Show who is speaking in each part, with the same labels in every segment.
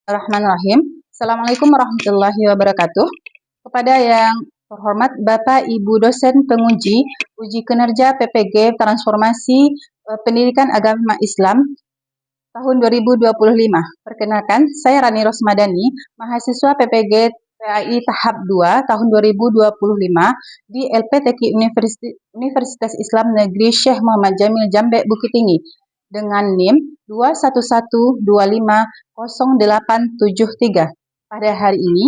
Speaker 1: Bismillahirrahmanirrahim. Assalamualaikum warahmatullahi wabarakatuh. Kepada yang terhormat Bapak Ibu dosen penguji uji kinerja PPG Transformasi Pendidikan Agama Islam tahun 2025. Perkenalkan, saya Rani Rosmadani, mahasiswa PPG PAI tahap 2 tahun 2025 di LPTQ Universitas Islam Negeri Syekh Muhammad Jamil Jambe Bukit Tinggi dengan NIM 211250873. Pada hari ini,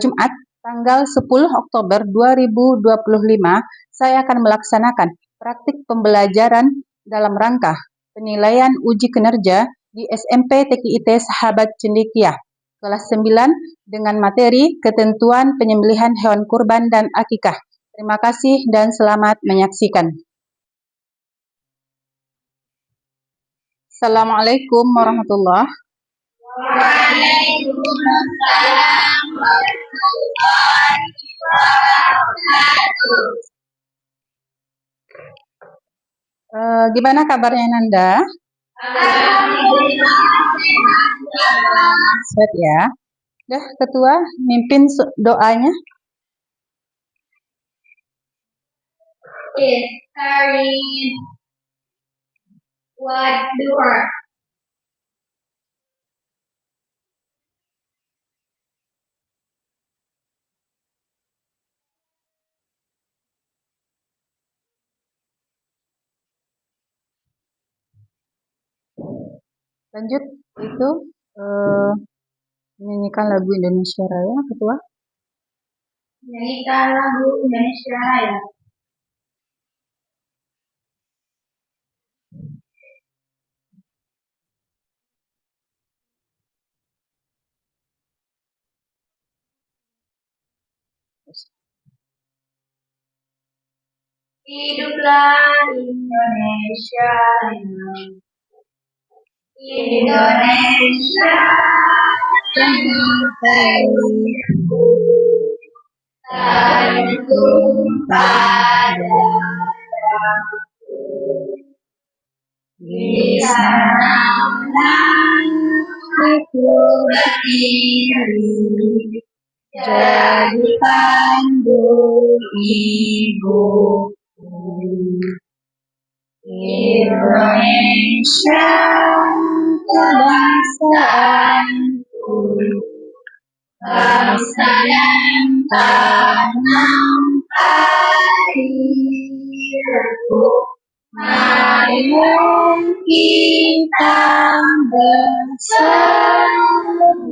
Speaker 1: Jumat, tanggal 10 Oktober 2025, saya akan melaksanakan praktik pembelajaran dalam rangka penilaian uji kinerja di SMP TKIT Sahabat Cendekia, kelas 9 dengan materi ketentuan penyembelihan hewan kurban dan akikah. Terima kasih dan selamat menyaksikan. Assalamualaikum warahmatullahi
Speaker 2: Waalaikumsalam warahmatullahi wabarakatuh.
Speaker 1: Gimana kabarnya Nanda?
Speaker 2: Alhamdulillah.
Speaker 1: Sehat ya. Dah, Ketua mimpin doanya.
Speaker 2: Karin Wadur.
Speaker 1: Lanjut itu menyanyikan lagu Indonesia Raya, Ketua.
Speaker 2: Menyanyikan lagu Indonesia Raya. Hiduplah Indonesia Raya. Indonesia negeriku, tertumpah darahku. Di sanalah aku berdiri, jadi pandu ibuku. Indonesia kebangsaanku, bangsa dan tanah airku. Mari kita bersatu,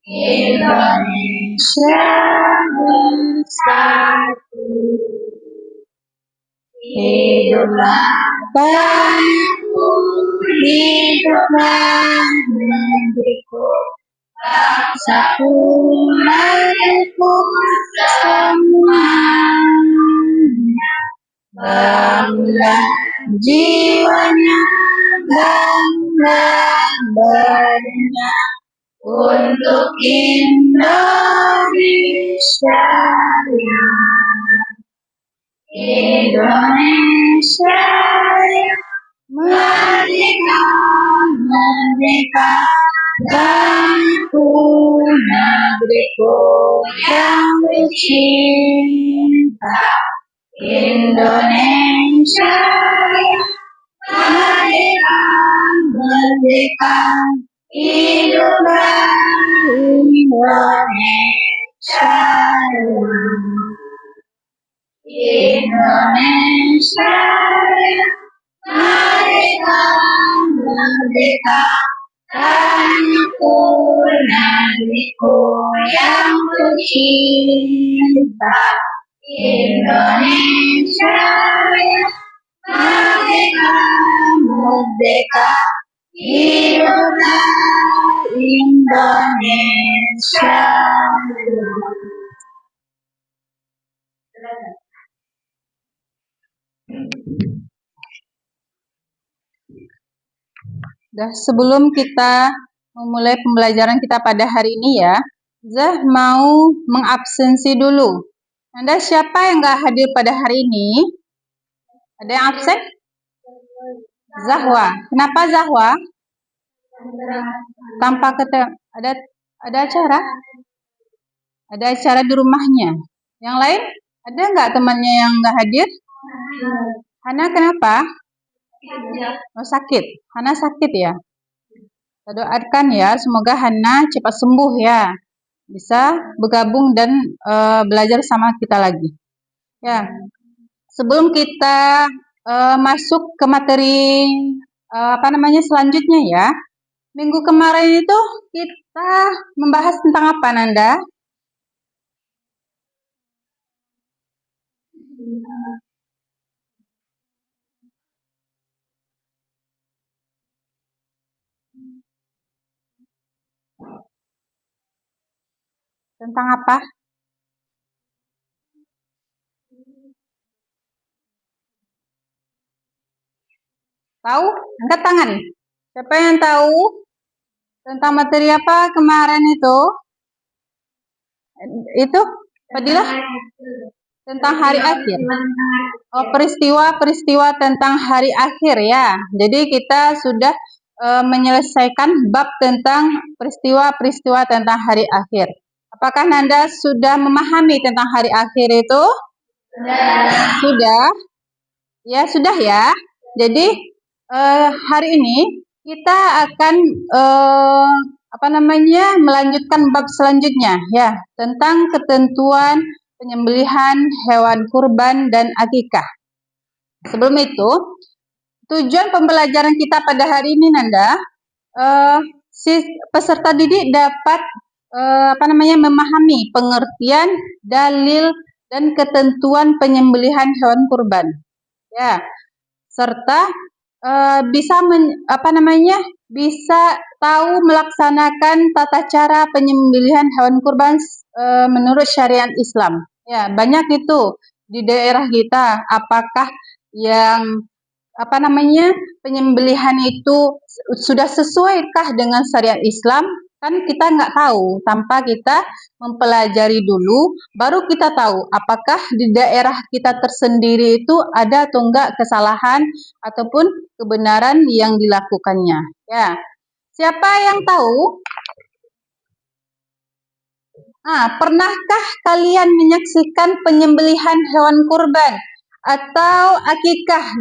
Speaker 2: Indonesia bersatu. Hiduplah tanahku, hiduplah negeriku, bangsaku, rakyatku semuanya. Bangga jiwanya, bangga badannya untuk Indonesia. Indonesia merdeka, merdeka, tanahku, negeriku yang tercinta. Indonesia merdeka, merdeka, hiduplah Indonesia. Indonesia merdeka, merdeka, tanahku, negeriku yang tercinta. Indonesia merdeka, merdeka, hiduplah Indonesia.
Speaker 1: Sebelum kita memulai pembelajaran kita pada hari ini ya, Zah mau mengabsensi dulu. Anda siapa yang nggak hadir pada hari ini? Ada yang absen? Zahwa. Kenapa Zahwa? Tanpa ada acara? Ada acara di rumahnya. Yang lain? Ada nggak temannya yang nggak hadir? Hana kenapa? Oh, sakit. Hana sakit ya? Kita doakan ya, semoga Hana cepat sembuh ya. Bisa bergabung dan belajar sama kita lagi. Ya. Sebelum kita masuk ke materi selanjutnya ya. Minggu kemarin itu kita membahas tentang apa, Nanda? Tentang apa? Tahu? Angkat tangan. Siapa yang tahu tentang materi apa kemarin itu? Itu, Fadilah? Tentang hari akhir. Oh, peristiwa-peristiwa tentang hari akhir ya. Jadi kita sudah menyelesaikan bab tentang peristiwa-peristiwa tentang hari akhir. Apakah Nanda sudah memahami tentang hari akhir itu? Sudah? Ya, sudah ya. Jadi hari ini kita akan melanjutkan bab selanjutnya ya, tentang ketentuan penyembelihan hewan kurban dan akikah. Sebelum itu, tujuan pembelajaran kita pada hari ini, Nanda, si peserta didik dapat memahami pengertian, dalil, dan ketentuan penyembelihan hewan kurban. Ya, serta bisa tahu melaksanakan tata cara penyembelihan hewan kurban menurut syariat Islam. Ya, banyak itu di daerah kita. Apakah yang penyembelihan itu sudah sesuaikah dengan syariat Islam? Kan kita nggak tahu, tanpa kita mempelajari dulu, baru kita tahu apakah di daerah kita tersendiri itu ada atau enggak kesalahan ataupun kebenaran yang dilakukannya. Ya, siapa yang tahu? Pernahkah kalian menyaksikan penyembelihan hewan kurban atau akikah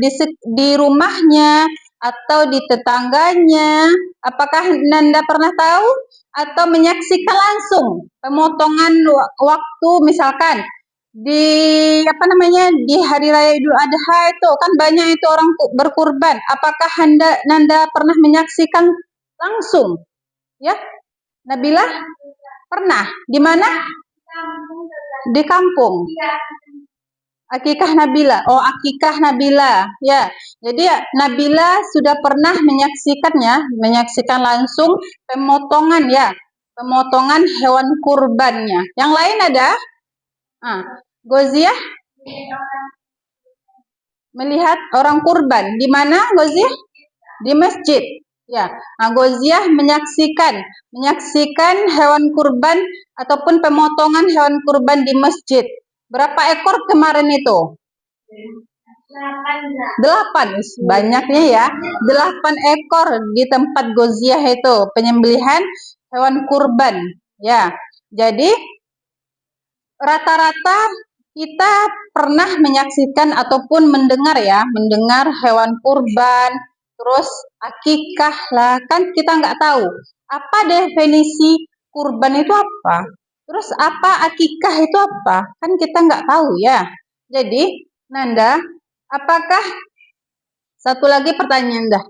Speaker 1: di rumahnya atau di tetangganya? Apakah Nanda pernah tahu atau menyaksikan langsung pemotongan waktu, misalkan di di hari raya Idul Adha itu kan banyak itu orang berkurban. Apakah Nanda pernah menyaksikan langsung? Ya, Nabila pernah. Di mana? Di kampung. Akikah Nabila. Oh, akikah Nabila. Ya. Jadi Nabila sudah pernah menyaksikan langsung pemotongan ya. Pemotongan hewan kurbannya. Yang lain ada? Goziah melihat orang kurban. Di mana, Goziah? Di masjid. Ya, Goziah menyaksikan hewan kurban ataupun pemotongan hewan kurban di masjid. Berapa ekor kemarin itu? 8. Banyaknya ya. 8 ekor di tempat Goziah itu penyembelihan hewan kurban. Ya, jadi rata-rata kita pernah menyaksikan ataupun mendengar hewan kurban, terus akikah lah, kan kita nggak tahu apa definisi kurban itu apa, terus apa akikah itu apa, kan kita nggak tahu ya. Jadi Nanda, apakah satu lagi pertanyaan dah,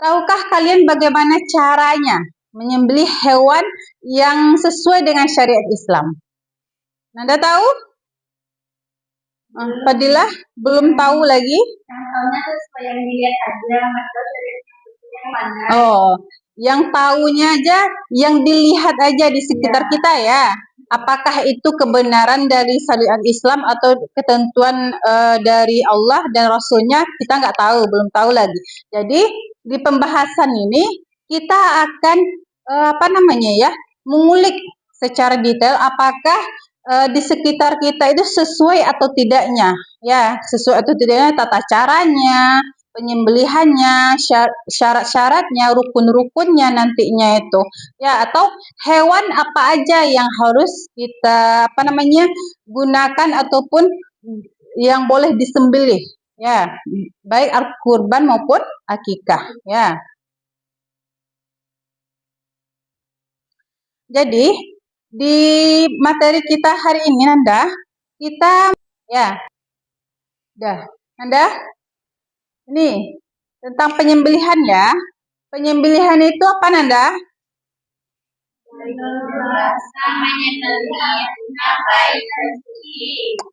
Speaker 1: tahukah kalian bagaimana caranya menyembelih hewan yang sesuai dengan syariat Islam? Nanda tahu? Fadilah belum tahu lagi.
Speaker 2: Tahunya tuh supaya yang dilihat aja, yang mana?
Speaker 1: Oh, yang tahunya aja, yang dilihat aja di sekitar kita ya. Apakah itu kebenaran dari syariat Islam atau ketentuan dari Allah dan Rasulnya, kita nggak tahu, belum tahu lagi. Jadi di pembahasan ini kita akan mengulik secara detail apakah di sekitar kita itu sesuai atau tidaknya, ya, sesuai atau tidaknya tata caranya, penyembelihannya, syarat-syaratnya, rukun-rukunnya nantinya itu. Ya, atau hewan apa aja yang harus kita gunakan ataupun yang boleh disembelih. Ya, baik kurban maupun akikah. Ya. Jadi, di materi kita hari ini, Nanda, kita Nanda, ini tentang penyembelihan ya. Penyembelihan itu apa, Nanda?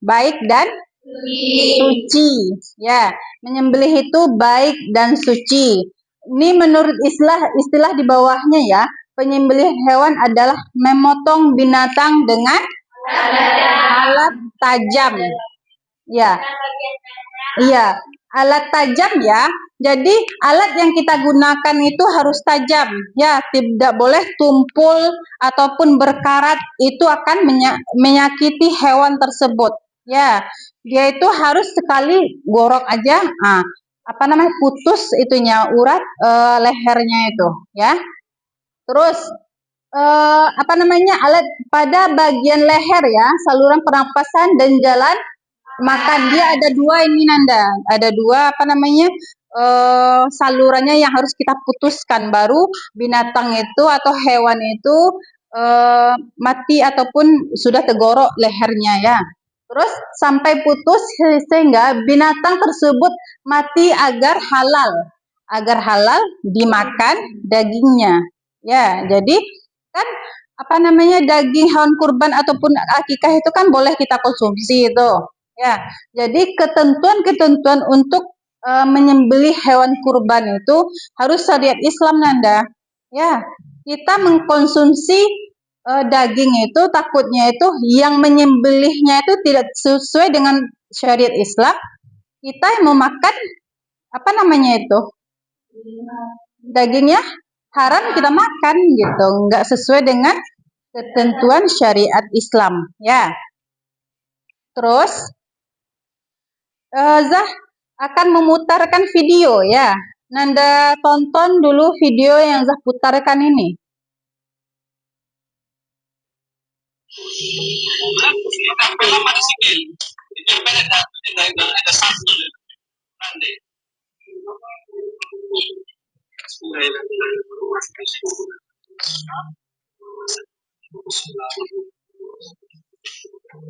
Speaker 1: Baik dan suci. Ya, menyembelih itu baik dan suci. Ini menurut istilah di bawahnya ya. Penyembelih hewan adalah memotong binatang dengan alat tajam. Ya. Iya, alat tajam ya. Jadi alat yang kita gunakan itu harus tajam. Ya, tidak boleh tumpul ataupun berkarat, itu akan menyakiti hewan tersebut. Ya, dia itu harus sekali gorok aja. Putus itunya urat lehernya itu, ya. Terus alat pada bagian leher ya, saluran pernapasan dan jalan makan. Dia ada dua ini, Nanda. Ada dua salurannya yang harus kita putuskan, baru binatang itu atau hewan itu mati ataupun sudah tegorok lehernya ya. Terus sampai putus sehingga binatang tersebut mati agar halal dimakan dagingnya. Ya, jadi kan daging hewan kurban ataupun akikah itu kan boleh kita konsumsi itu. Ya, jadi ketentuan-ketentuan untuk menyembelih hewan kurban itu harus syariat Islam, Nanda. Ya, kita mengkonsumsi daging itu takutnya itu yang menyembelihnya itu tidak sesuai dengan syariat Islam. Kita mau makan dagingnya haram kita makan gitu, nggak sesuai dengan ketentuan syariat Islam. Ya. Terus Zah akan memutarkan video ya. Nanda tonton dulu video yang Zah putarkan ini.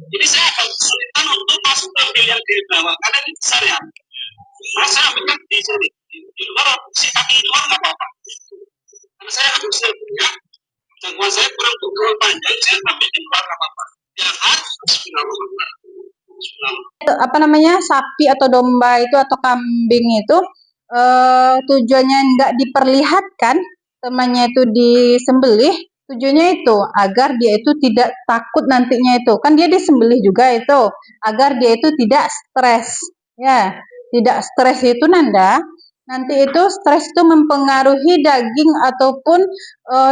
Speaker 3: Jadi saya akan kesulitan untuk masuk ke pilihan di bawah karena ini besar ya. Masa ambilnya di sini di luar si kaki di luar nggak apa-apa. Karena saya harus ya, jangkauan saya kurang begitu panjang, saya ambil di luar nggak apa-apa. Ya harus
Speaker 1: sapi atau domba itu atau kambing itu tujuannya nggak diperlihatkan, temannya itu disembelih. Tujuannya itu agar dia itu tidak takut nantinya itu. Kan dia disembelih juga itu. Agar dia itu tidak stres. Ya, tidak stres itu, Nanda. Nanti itu stres itu mempengaruhi daging ataupun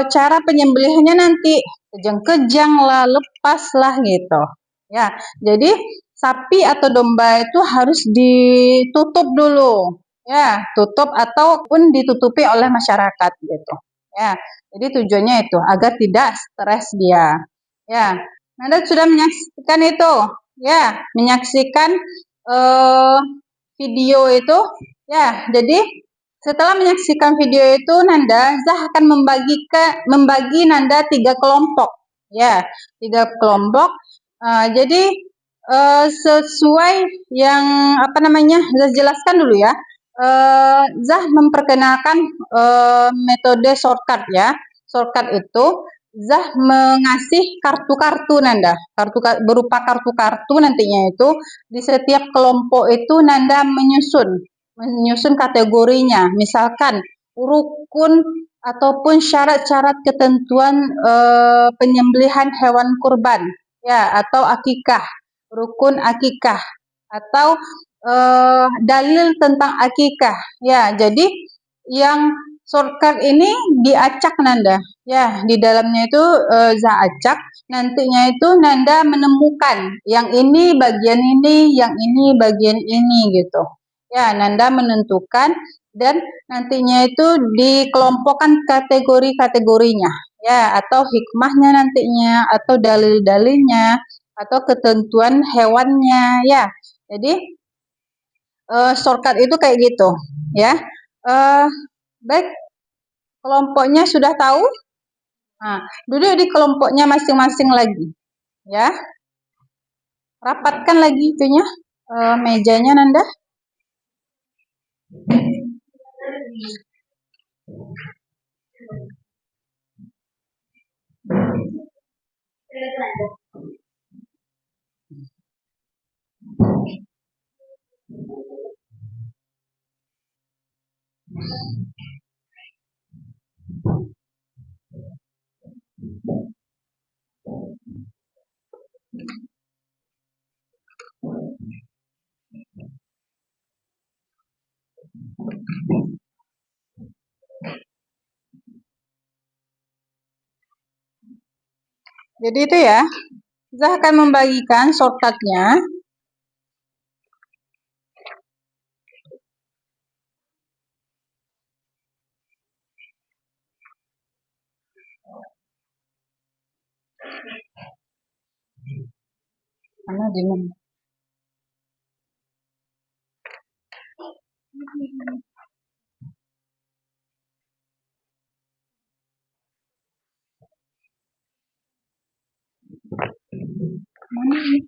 Speaker 1: cara penyembelihannya nanti. Kejang-kejang lah, lepas lah gitu. Ya, jadi sapi atau domba itu harus ditutup dulu. Ya, tutup ataupun ditutupi oleh masyarakat gitu. Ya, jadi tujuannya itu agar tidak stres dia. Ya, Nanda sudah menyaksikan itu. Ya, menyaksikan video itu. Ya, jadi setelah menyaksikan video itu, Nanda, Zah akan membagi Nanda 3 kelompok. Ya, 3 kelompok. Jadi sesuai yang Zah jelaskan dulu ya. Zah memperkenalkan metode shortcut ya. Shortcut itu Zah mengasih kartu-kartu, Nanda. Berupa kartu-kartu nantinya itu di setiap kelompok itu Nanda menyusun kategorinya. Misalkan rukun ataupun syarat-syarat ketentuan penyembelihan hewan kurban ya, atau akikah, rukun akikah, atau dalil tentang akikah. Ya, jadi yang shortcut ini diacak, Nanda. Ya, di dalamnya itu Zah acak. Nantinya itu Nanda menemukan yang ini bagian ini, yang ini bagian ini gitu. Ya, Nanda menentukan dan nantinya itu dikelompokkan kategori-kategorinya, ya, atau hikmahnya nantinya, atau dalil-dalilnya, atau ketentuan hewannya, ya. Jadi shortcut itu kayak gitu, ya. Baik, kelompoknya sudah tahu. Nah, duduk di kelompoknya masing-masing lagi, ya. Rapatkan lagi itunya, mejanya Nanda. Jadi itu ya, saya akan membagikan shortcutnya. Mana di mana? Mana ini?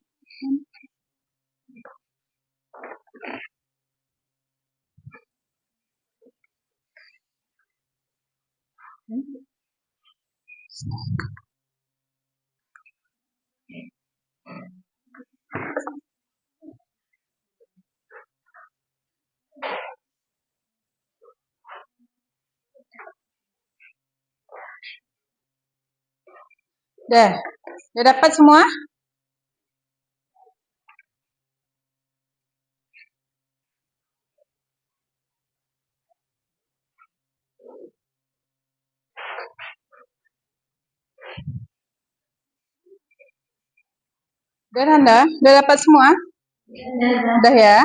Speaker 1: Udah dapat semua? Udah Nanda? Udah dapat semua? Udah ya?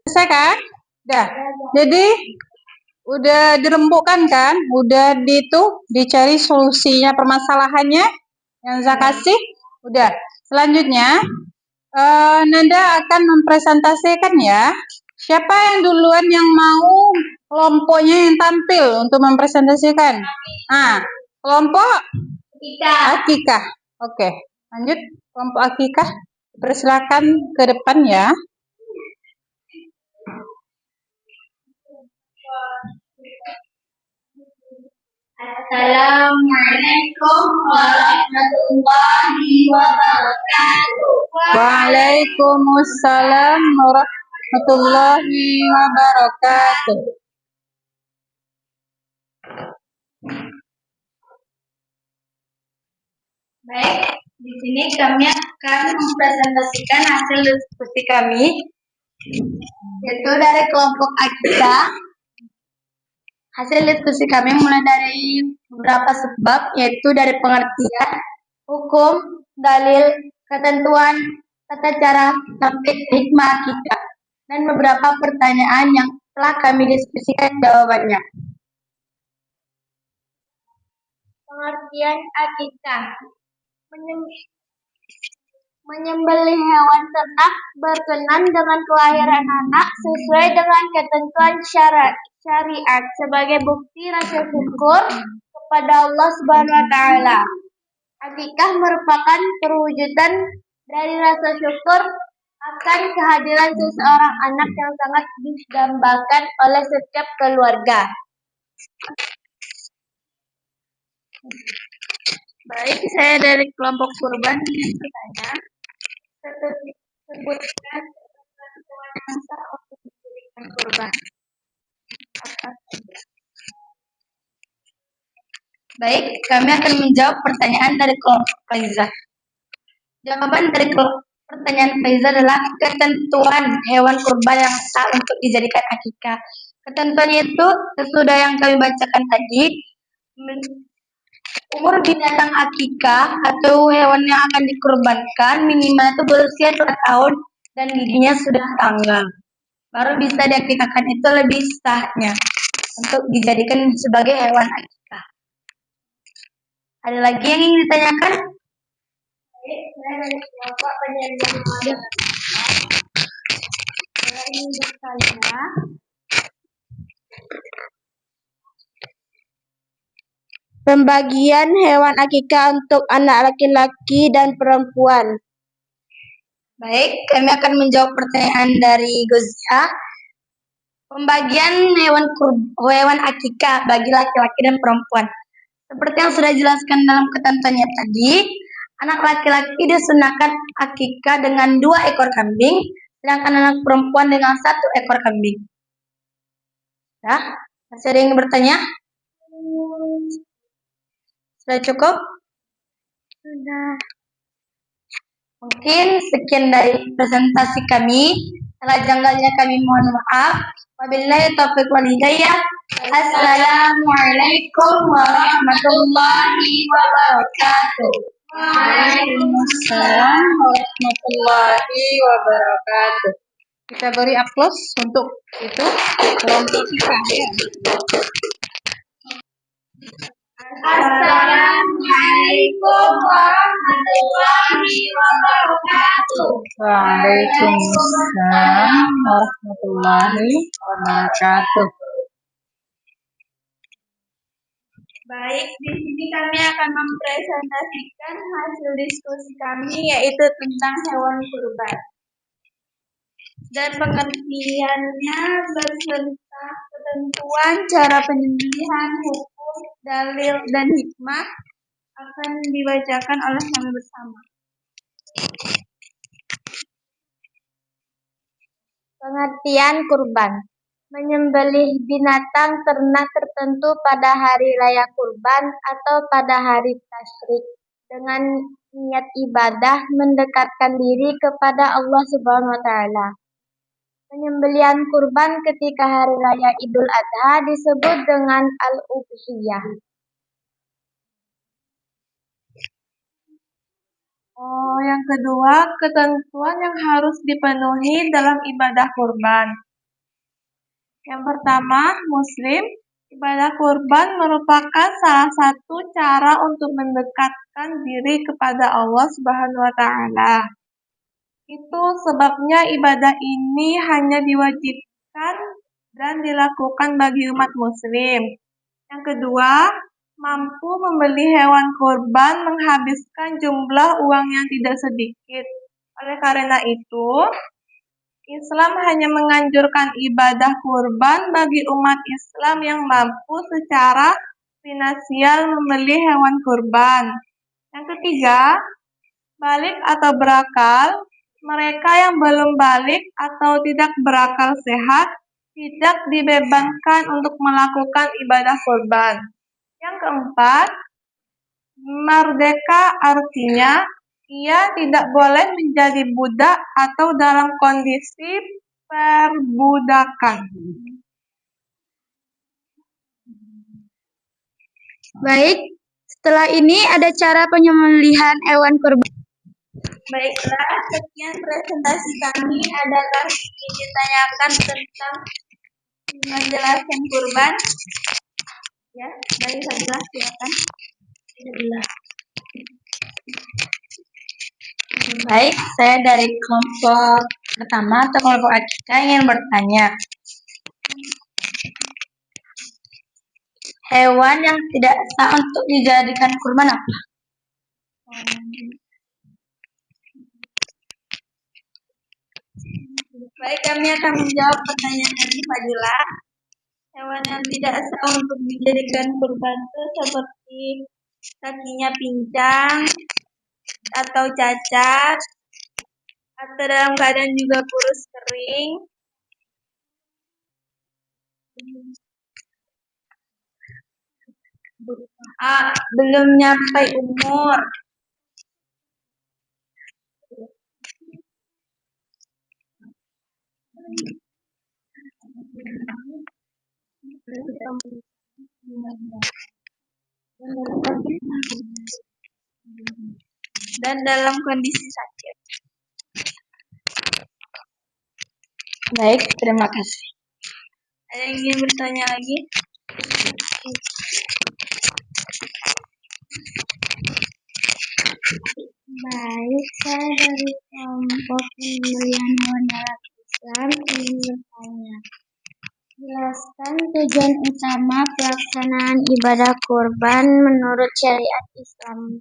Speaker 1: Selesai kan? Udah. Jadi udah dirembukkan kan? Udah dicari solusinya permasalahannya yang saya kasih. Udah. Selanjutnya Nanda akan mempresentasikan ya. Siapa yang duluan yang mau kelompoknya yang tampil untuk mempresentasikan? Nah, kelompok Akikah. Oke, lanjut kelompok Akikah. Persilakan ke depan ya.
Speaker 2: Assalamualaikum warahmatullahi wabarakatuh.
Speaker 1: Waalaikumsalam warahmatullahi wabarakatuh.
Speaker 2: Baik, di sini kami akan mempresentasikan hasil diskusi kami, yaitu dari kelompok Akita. Hasil diskusi kami mulai dari beberapa sebab, yaitu dari pengertian, hukum, dalil, ketentuan, tata cara, sampai hikmah akikah, dan beberapa pertanyaan yang telah kami diskusikan jawabannya. Pengertian akikah: menyembelih hewan ternak berkenan dengan kelahiran anak sesuai dengan ketentuan syariat sebagai bukti rasa syukur kepada Allah Subhanahu wa taala. Akikah merupakan perwujudan dari rasa syukur akan kehadiran seseorang anak yang sangat didambakan oleh setiap keluarga. Baik, saya dari kelompok kurban ingin bertanya. Sebutkan ketentuan yang sah untuk dijadikan kurban. Baik, kami akan menjawab pertanyaan dari kelompok Faizah. Jawaban dari pertanyaan Faizah adalah ketentuan hewan kurban yang sah untuk dijadikan akikah. Ketentuannya itu sesudah yang kami bacakan tadi. Umur binatang akikah atau hewan yang akan dikurbankan minimal itu berusia 2 tahun dan giginya sudah tanggal. Baru bisa diakikahkan, itu lebih sahnya untuk dijadikan sebagai hewan akikah. Ada lagi yang ingin ditanyakan? Saya dari kelompok penyandang wadah. Saya ingin bertanya. Pembagian hewan akikah untuk anak laki-laki dan perempuan. Baik, kami akan menjawab pertanyaan dari Gozia. Pembagian hewan akikah bagi laki-laki dan perempuan. Seperti yang sudah dijelaskan dalam ketentuannya tadi, anak laki-laki disunahkan akikah dengan 2 ekor kambing, sedangkan anak perempuan dengan 1 ekor kambing. Ya, masih ada yang bertanya? Sudah cukup? Sudah. Mungkin sekian dari presentasi kami. Salah janggalnya kami mohon maaf. Wabillahi taufiq wal hidayah. Assalamualaikum warahmatullahi wabarakatuh.
Speaker 1: Waalaikumsalam warahmatullahi wabarakatuh. Kita beri aplaus untuk itu kelompok kita ya.
Speaker 2: Assalamualaikum warahmatullahi wabarakatuh.
Speaker 1: Waalaikumsalam warahmatullahi wabarakatuh.
Speaker 2: Baik, di sini kami akan mempresentasikan hasil diskusi kami yaitu tentang hewan kurban. Dan pengertiannya beserta ketentuan cara penyembelihan, hukum, dalil, dan hikmah akan dibacakan oleh kami bersama. Pengertian kurban. Menyembelih binatang ternak tertentu pada hari raya kurban atau pada hari tasyrik dengan niat ibadah mendekatkan diri kepada Allah Subhanahu wa taala. Penyembelihan kurban ketika hari raya Idul Adha disebut dengan al-udhiyah. Yang kedua, ketentuan yang harus dipenuhi dalam ibadah kurban. Yang pertama, Muslim. Ibadah kurban merupakan salah satu cara untuk mendekatkan diri kepada Allah Subhanahu wa taala. Itu sebabnya ibadah ini hanya diwajibkan dan dilakukan bagi umat muslim. Yang kedua, mampu membeli hewan kurban menghabiskan jumlah uang yang tidak sedikit. Oleh karena itu, Islam hanya menganjurkan ibadah kurban bagi umat Islam yang mampu secara finansial membeli hewan kurban. Yang ketiga, balik atau berakal. Mereka yang belum balik atau tidak berakal sehat tidak dibebankan untuk melakukan ibadah kurban. Yang keempat, merdeka artinya ia tidak boleh menjadi budak atau dalam kondisi perbudakan. Baik, setelah ini ada cara penyembelihan hewan kurban. Baiklah, sekian presentasi kami adalah ditanyakan tentang menjelaskan kurban. Ya, dari Fadila, silakan. Baik, saya dari kelompok pertama atau kelompok akikah ingin bertanya. Hewan yang tidak sah untuk dijadikan kurban apa? Baik, kami akan menjawab pertanyaan dari Fadila. Hewan yang tidak sah untuk dijadikan kurban itu seperti kakinya pincang atau cacat atau dalam keadaan juga kurus kering. Belum nyampe umur. Dan dalam kondisi sakit.
Speaker 1: Baik, terima kasih.
Speaker 2: Ada yang ingin bertanya lagi?
Speaker 4: Baik, saya dari kelompok penyembelihan hewan dalam Islam ingin bertanya. Jelaskan tujuan utama pelaksanaan ibadah kurban menurut syariat Islam.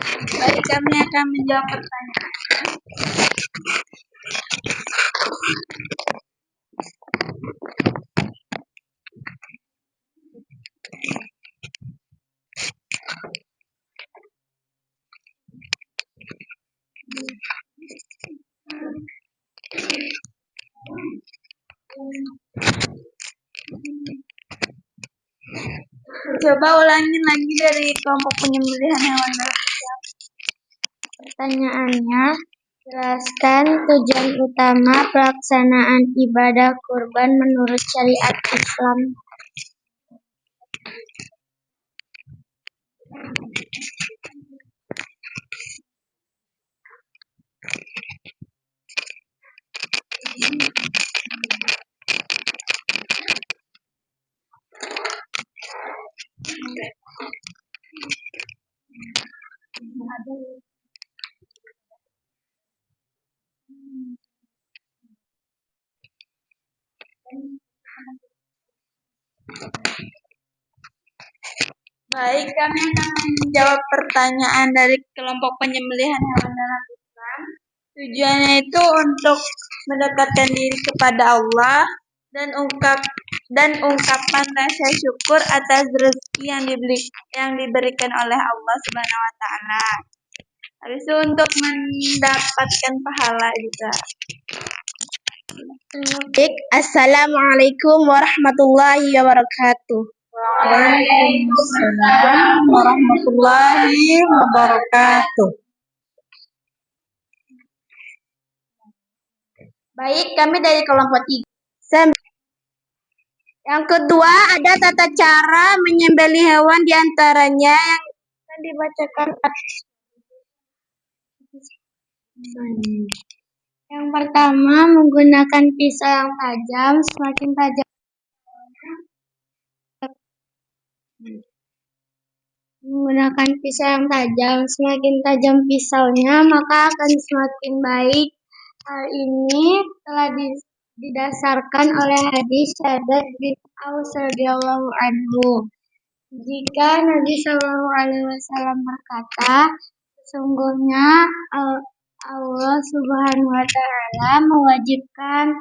Speaker 2: Baik, kami akan menjawab pertanyaan. Coba ulangin lagi dari kelompok penyembelihan hewan dalam Islam.
Speaker 4: Pertanyaannya, jelaskan tujuan utama pelaksanaan ibadah kurban menurut syariat Islam.
Speaker 2: Baik, kami akan menjawab pertanyaan dari kelompok penyembelihan hewan dalam Islam. Tujuannya itu untuk mendekatkan diri kepada Allah dan ungkapan rasa syukur atas rezeki yang diberikan oleh Allah Subhanahu wa taala. Habis itu untuk mendapatkan pahala juga.
Speaker 4: Baik, Assalamualaikum warahmatullahi wabarakatuh.
Speaker 1: Waalaikumsalam warahmatullahi wabarakatuh.
Speaker 4: Baik, kami dari kelompok 3. Yang kedua, ada tata cara menyembelih hewan diantaranya yang akan dibacakan. Yang pertama, menggunakan pisau yang tajam. Semakin tajam menggunakan pisau yang tajam, semakin tajam pisaunya, maka akan semakin baik. Hal ini telah didasarkan oleh hadis Syaddad bin Aus radhiyallahu anhu. Jika Nabi Shallallahu Alaihi Wasallam berkata, sesungguhnya Allah Subhanahu Wa Taala mewajibkan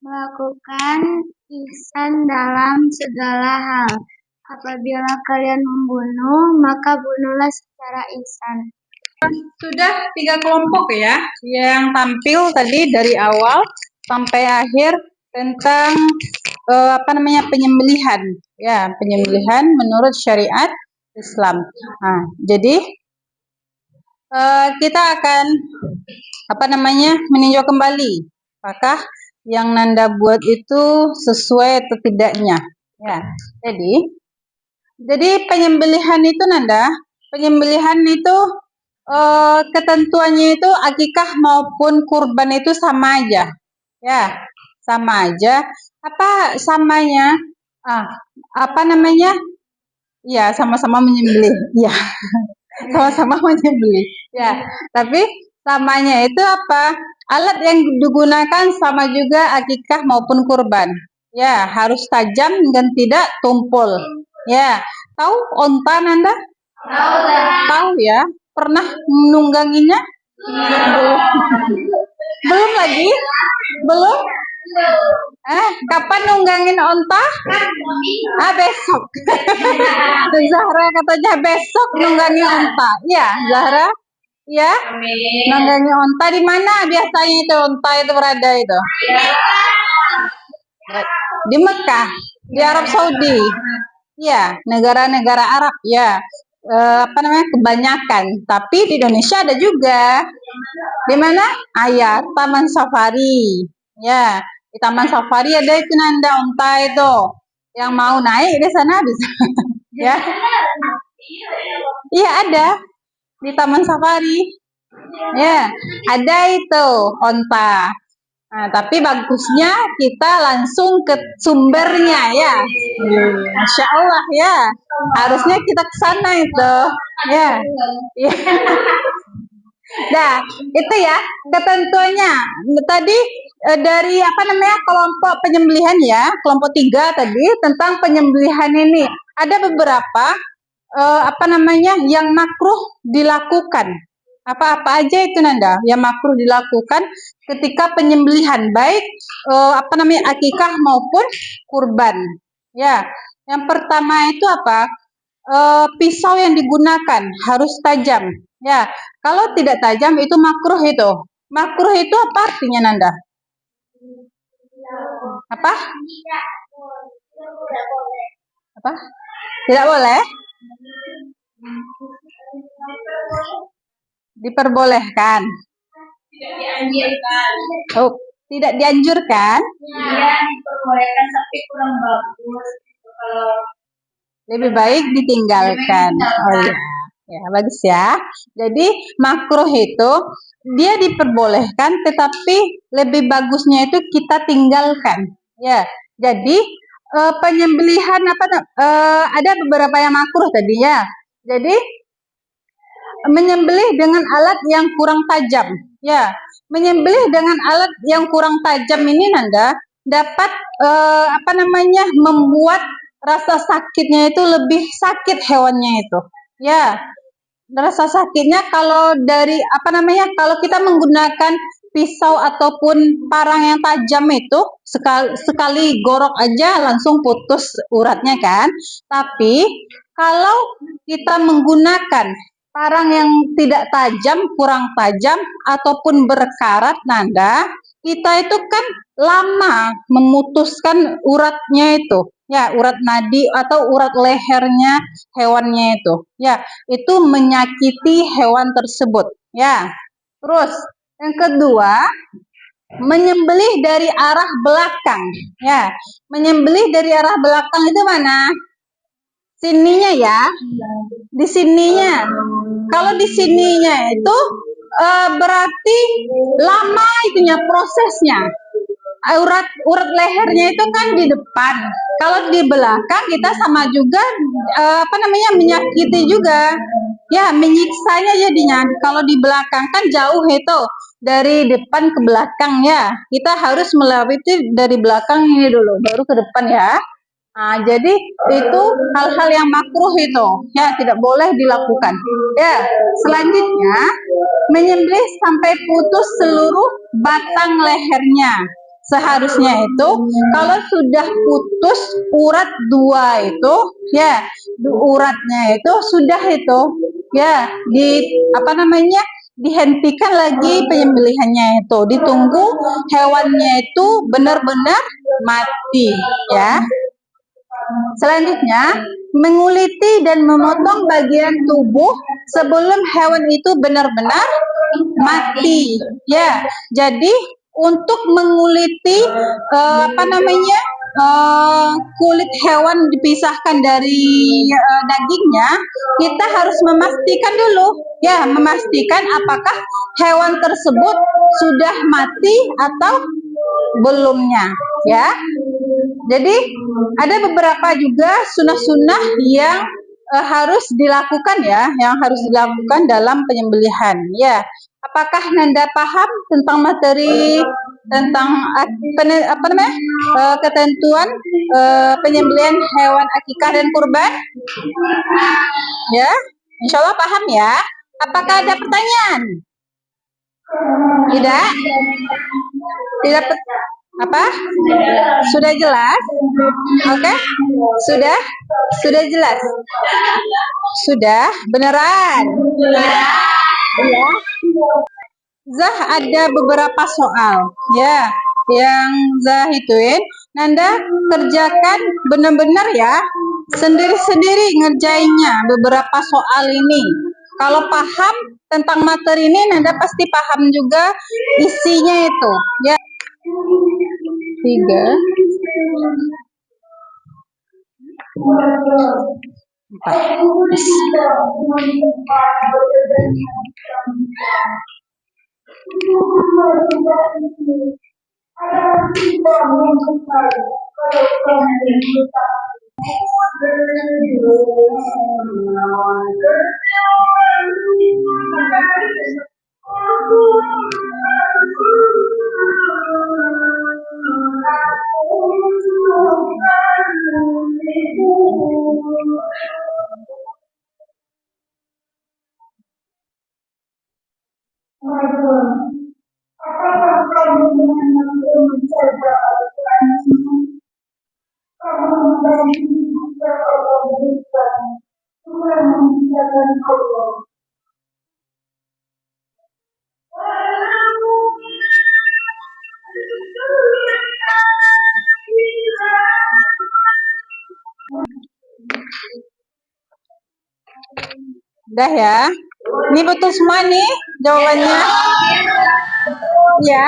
Speaker 4: melakukan ihsan dalam segala hal. Apabila kalian membunuh, maka bunuhlah secara ihsan.
Speaker 1: Sudah 3 kelompok ya yang tampil tadi dari awal sampai akhir tentang penyembelihan ya, penyembelihan menurut syariat Islam. Nah, jadi kita akan meninjau kembali apakah yang Nanda buat itu sesuai atau tidaknya ya. Jadi penyembelihan itu Nanda, penyembelihan itu ketentuannya itu akikah maupun kurban itu sama aja. Ya, sama aja. Apa samanya? Ya, sama-sama menyembelih. Ya. Sama-sama menyembelih. Ya, tapi samanya itu apa? Alat yang digunakan sama juga akikah maupun kurban. Ya, harus tajam dan tidak tumpul. Ya, tahu onta Nanda? Tahu ya? Pernah menungganginya? Belum. Belum lagi? Belum? Kapan nunggangin onta? Besok. Zahra katanya besok nunggangin onta. Ya, Zahra? Ya, nunggangi onta di mana biasanya itu onta itu berada itu? Di Mekah, di Arab Saudi. Ya, negara-negara Arab ya. Apa namanya kebanyakan. Tapi di Indonesia ada juga. Di mana? Taman Safari. Ya, di Taman Safari ada itu Nanda onta itu. Yang mau naik di sana bisa. Ya. Iya ada di Taman Safari. Ya, ada itu onta. Nah, tapi bagusnya kita langsung ke sumbernya ya. Masya Allah ya. Harusnya kita ke sana itu. Ya. Nah, itu ya ketentuannya. Tadi dari apa namanya kelompok penyembelihan ya, kelompok 3 tadi tentang penyembelihan ini. Ada beberapa apa namanya yang makruh dilakukan. Apa aja itu Nanda yang makruh dilakukan ketika penyembelihan baik apa namanya akikah maupun kurban. Ya, yang pertama itu apa? Pisau yang digunakan harus tajam. Ya, kalau tidak tajam itu makruh itu. Makruh itu apa artinya Nanda? Apa? Apa? Tidak boleh? Diperbolehkan.
Speaker 2: Tidak dianjurkan.
Speaker 1: Oh, tidak dianjurkan?
Speaker 2: Iya, diperbolehkan tapi kurang bagus.
Speaker 1: Lebih baik ditinggalkan. Oh iya. Ya, bagus ya. Jadi makruh itu dia diperbolehkan tetapi lebih bagusnya itu kita tinggalkan. Ya. Jadi penyembelihan ada beberapa yang makruh tadi ya. Jadi menyembelih dengan alat yang kurang tajam. Ya, menyembelih dengan alat yang kurang tajam ini Nanda dapat apa namanya membuat rasa sakitnya itu lebih sakit hewannya itu. Ya, rasa sakitnya kalau dari apa namanya kalau kita menggunakan pisau ataupun parang yang tajam itu sekali gorok aja langsung putus uratnya kan. Tapi kalau kita menggunakan parang yang tidak tajam, kurang tajam ataupun berkarat Nanda, kita itu kan lama memutuskan uratnya itu. Ya, urat nadi atau urat lehernya hewannya itu. Ya, itu menyakiti hewan tersebut. Ya. Terus yang kedua, menyembelih dari arah belakang. Ya, menyembelih dari arah belakang itu mana? Sininya ya. Di sininya. Kalau di sininya itu berarti lama itunya prosesnya. Urat lehernya itu kan di depan. Kalau di belakang kita sama juga apa namanya menyakiti juga. Ya, menyiksanya jadinya. Kalau di belakang kan jauh itu dari depan ke belakang ya. Kita harus melewati dari belakang ini dulu baru ke depan ya. Nah, jadi itu hal-hal yang makruh itu ya tidak boleh dilakukan. Ya, selanjutnya menyembelih sampai putus seluruh batang lehernya. Seharusnya itu kalau sudah putus urat 2 itu ya uratnya itu sudah itu ya di apa namanya dihentikan lagi penyembelihannya itu ditunggu hewannya itu benar-benar mati ya. Selanjutnya menguliti dan memotong bagian tubuh sebelum hewan itu benar-benar mati ya. Jadi untuk menguliti apa namanya kulit hewan dipisahkan dari dagingnya, kita harus memastikan dulu ya, memastikan apakah hewan tersebut sudah mati atau belumnya ya. Jadi ada beberapa juga sunnah-sunnah yang harus dilakukan ya, yang harus dilakukan dalam penyembelihan ya. apakah Nanda paham tentang materi tentang ketentuan penyembelihan hewan akikah dan kurban? Ya, insya Allah paham ya. Apakah ada pertanyaan? Tidak? Tidak? Apa? Sudah jelas? Oke? Sudah jelas? Sudah? Beneran? Ya. Zah ada beberapa soal ya yang Zah hituin. Nanda kerjakan benar-benar ya, sendiri-sendiri ngerjainnya beberapa soal ini. Kalau paham tentang materi ini, Nanda pasti paham juga isinya itu ya. 3 Udah ya. Ini betul semua nih jawabannya. Ya.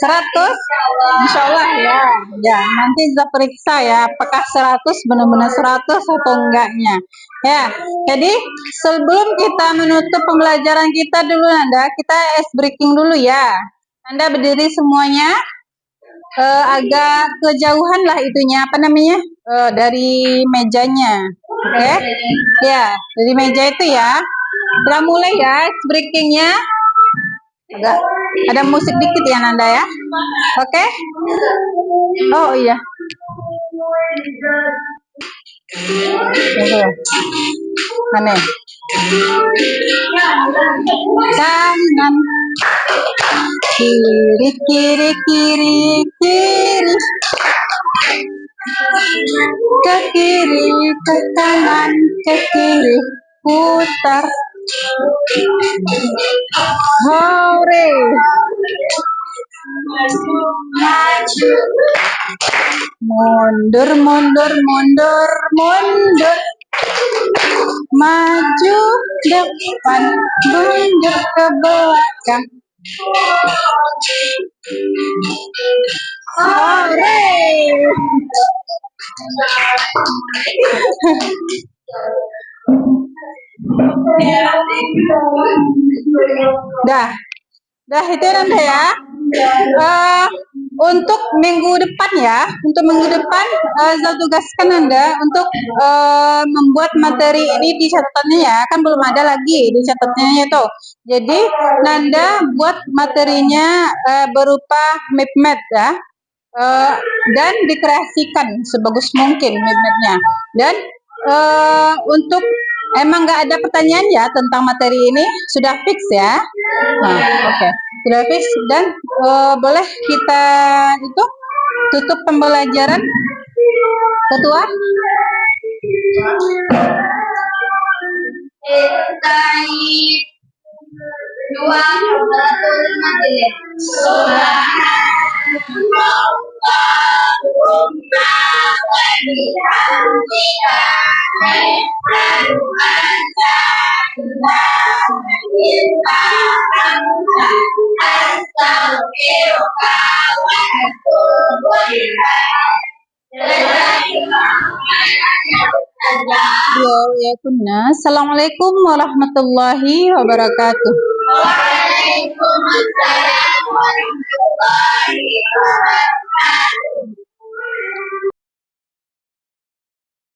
Speaker 1: 100? Insya Allah ya. Ya, nanti kita periksa ya apakah 100 benar-benar 100 atau enggaknya. Ya. Jadi sebelum kita menutup pembelajaran kita dulu Nanda, kita ice breaking dulu ya. Anda berdiri semuanya. Agak kejauhan lah itunya, apa namanya, dari mejanya. Oke? Ya, dari meja itu ya. Kita mulai ya breakingnya. Agak ada musik dikit ya Nanda ya. Oke? Oh iya. Mana? Kanan. Kiri, kiri, kiri, kiri. Ke kiri, ke kanan, ke kiri, putar. Hore. Mundur, mundur, mundur, mundur. Maju depan, mundur ke belakang. Hore. Dah itu Nanda ya. Untuk minggu depan ya, saya tugaskan Anda untuk membuat materi ini di catatannya ya, kan belum ada lagi di catatannya itu. Jadi Nanda buat materinya berupa map ya, dan dikreasikan sebagus mungkin map-mapnya. Dan untuk emang nggak ada pertanyaan ya tentang materi ini, sudah fix ya. Nah, oke. Sudah fix dan boleh kita itu tutup pembelajaran. Ketua. Assalamualaikum warahmatullahi wabarakatuh. Waalaikumsalam warahmatullahi wabarakatuh.